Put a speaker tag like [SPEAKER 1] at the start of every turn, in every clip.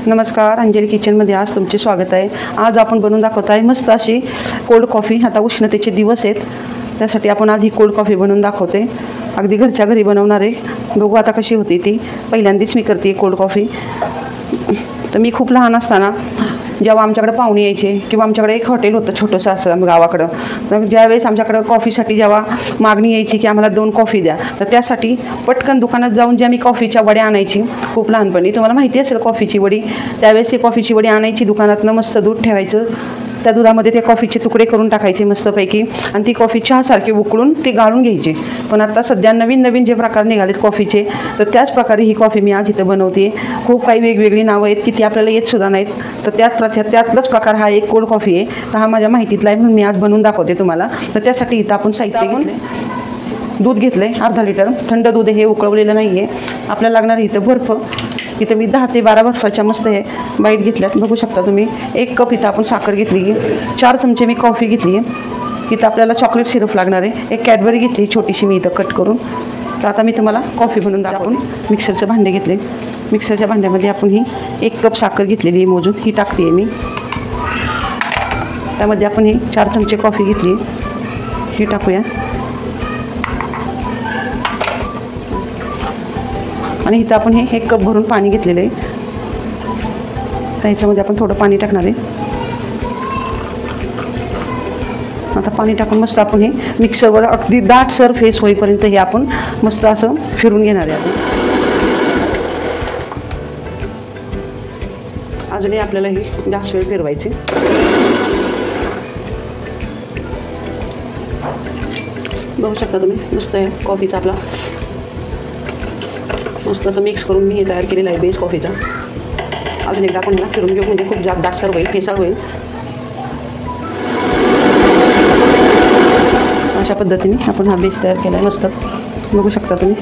[SPEAKER 1] नमस्कार, अंजली किचनमध्ये आज तुमचे स्वागत आहे। आज आपण बनवून दाखवत आहे मस्त अशी कोल्ड कॉफी। आता उष्णतेचे दिवस आहेत, त्यासाठी आपण आज ही कोल्ड कॉफी बनवून दाखवते। अगदी घरच्या घरी बनवणार आहे। बघू आता कशी होती ती। पहिल्यांदाच मी करते कोल्ड कॉफी। तर मी खूप लहान असताना जेव्हा आमच्याकडे पाहुणे यायचे किंवा आमच्याकडे एक हॉटेल होतं छोटंसं असं गावाकडं, तर ज्यावेळेस आमच्याकडं कॉफीसाठी जेव्हा मागणी यायची की आम्हाला 2 कॉफी द्या, तर त्यासाठी पटकन दुकानात जाऊन जे आम्ही कॉफीच्या वड्या आणायची खूप लहानपणी, तुम्हाला माहिती असेल कॉफीची वडी। त्यावेळेस ती कॉफीची वडी आणायची दुकानातनं, मस्त दूध ठेवायचं, त्या दुधामध्ये ते कॉफीचे तुकडे करून टाकायचे मस्तपैकी, आणि ती कॉफी चहासारखी उकळून ती गाळून घ्यायची। पण आता सध्या नवीन जे प्रकार निघालेत कॉफीचे, तर त्याच प्रकारे ही कॉफी मी आज इथं बनवते। खूप काही वेगवेगळी नावं आहेत की ती आपल्याला येत सुद्धा नाहीत, तर त्यातलाच प्रकार हा एक कोल्ड कॉफी आहे। तर हा माझ्या माहितीतला आहे म्हणून मी आज बनवून दाखवते तुम्हाला। तर त्यासाठी इथं आपण साहित्य घेतले, दूध घेतले अर्धा लिटर, थंड दूध हे उकळवलेलं नाही आहे। आपल्याला लागणार इथं बर्फ, इथं मी 10 ते 12 बर्फाच्या मस्त हे बाईट घेतल्यात, बघू शकता तुम्ही। 1 कप इथं आपण साखर घेतली, 4 चमचे मी कॉफी घेतली आहे। इथं आपल्याला चॉकलेट सिरप लागणार आहे, 1 कॅडबरी घेतली छोटीशी मी इथं कट करून। तर आता मी तुम्हाला कॉफी बनवून दाखवून मिक्सरचे भांडे घेतले, मिक्सरच्या भांड्यामध्ये आपण ही 1 कप साखर घेतलेली मोजून ही टाकते मी। त्यामध्ये आपण ही 4 चमचे कॉफी घेतली, ही टाकूया। आणि इथं आपण हे 1 कप भरून पाणी घेतलेलं आहे, तर ह्याच्यामध्ये आपण थोडं पाणी टाकणार आहे। आता पाणी टाकून मस्त आपण हे मिक्सरवर अगदी दाटसर फेस होईपर्यंत हे आपण मस्त असं फिरून घेणार आहे। अजूनही आपल्याला हे जास्त वेळ फिरवायचे। बघू शकता तुम्ही, मस्त आहे कॉफीचा आपला मस्त असं मिक्स करून मी हे तयार केलेलं आहे बेस कॉफीचा। अजून एकदा आपण फिरून घेऊ, म्हणजे खूप दाटसर होईल, फेसाळ होईल। अशा पद्धतीने आपण हा बेस तयार केला आहे मस्त, बघू शकता तुम्ही।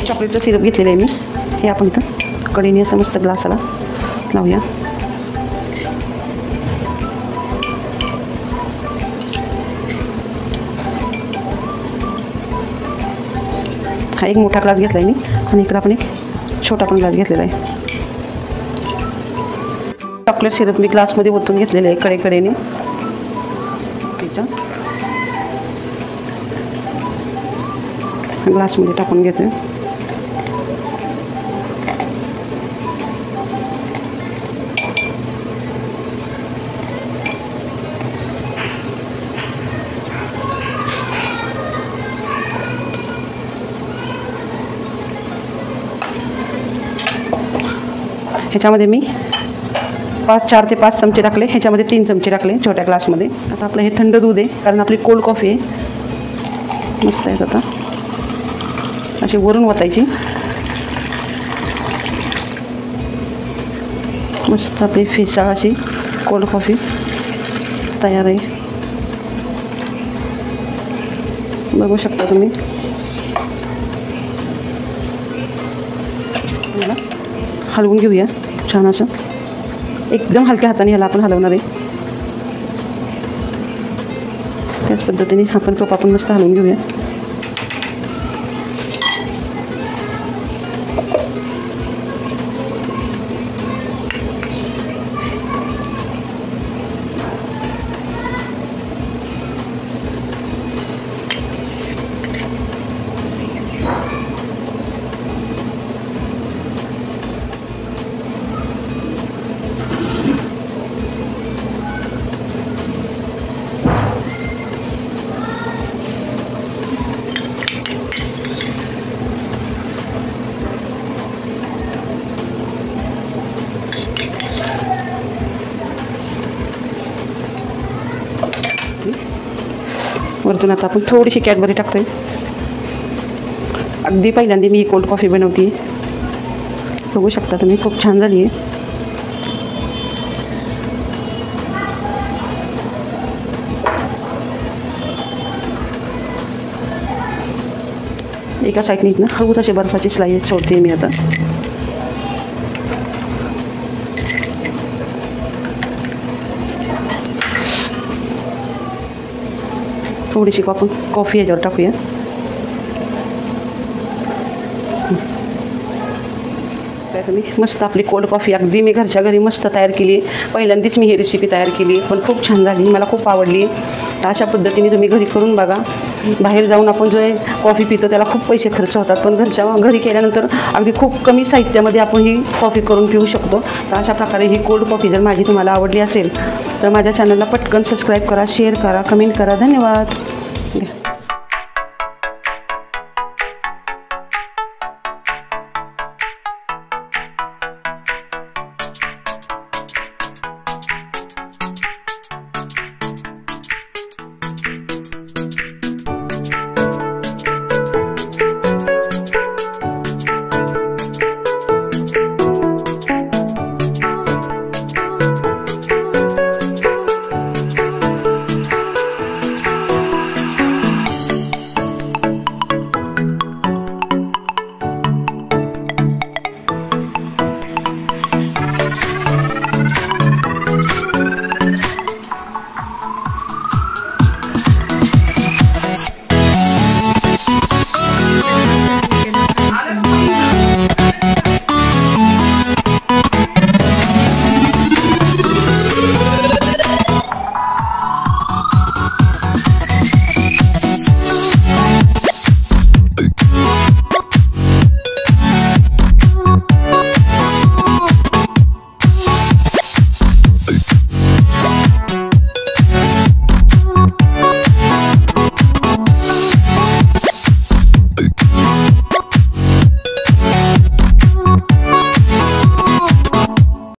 [SPEAKER 1] चॉकलेटचं सिरप घेतलेलं आहे मी, हे आपण इथं कडेने असं मस्त ग्लासाला लावूया। हा एक मोठा ग्लास घेतला आहे मी, आणि इकडं आपण एक छोटा पण ग्लास घेतलेला आहे। चॉकलेट सिरप मी ग्लासमध्ये ओतून घेतलेलं आहे कडेने। ग्लासमध्ये टाकून घेते। ह्याच्यामध्ये मी 4 ते 5 चमचे टाकले, ह्याच्यामध्ये 3 चमचे टाकले छोट्या ग्लासमध्ये। आता आपलं हे थंड दूध आहे, कारण आपली कोल्ड कॉफी आहे। मस्त आहे, आता अशी वरून ओतायची, मस्त आपली फेसाळ अशी कोल्ड कॉफी तयार आहे, बघू शकता तुम्ही। हलवून घेऊया छान असं, एकदम हलक्या हाताने ह्याला आपण हलवणार आहे। त्याच पद्धतीने आपण कप आपण मस्त हलवून घेऊया। वरतून आता आपण थोडीशी कॅडबरी टाकतोय। अगदी पहिल्यांदा मी ही कोल्ड कॉफी बनवते, बघू शकता तुम्ही, खूप छान झाली आहे। एका साईडने इथनं हळूच असे बर्फाची स्लाइस सोडते मी आता। थोडीशी आपण कॉफी याच्यावर टाकूया। बघताय तुम्ही मस्त आपली कोल्ड कॉफी अगदी मी घरच्या घरी मस्त तयार केली आहे. पहिल्यांदाच मी ही रेसिपी तयार केली पण खूप छान झाली, मला खूप आवडली. अशा पद्धतीने तुम्ही घरी करून बघा. बाहेर जाऊन आपण जो आहे कॉफी पितो त्याला खूप पैसे खर्च होतात, पण घरी केल्यानंतर अगदी खूप कमी साहित्यामध्ये आपण ही कॉफी करून पिऊ शकतो. तर अशा प्रकारे ही कोल्ड कॉफी जर माझी तुम्हाला आवडली असेल तर माझ्या चॅनलला पटकन सबस्क्राईब करा, शेअर करा, कमेंट करा. धन्यवाद.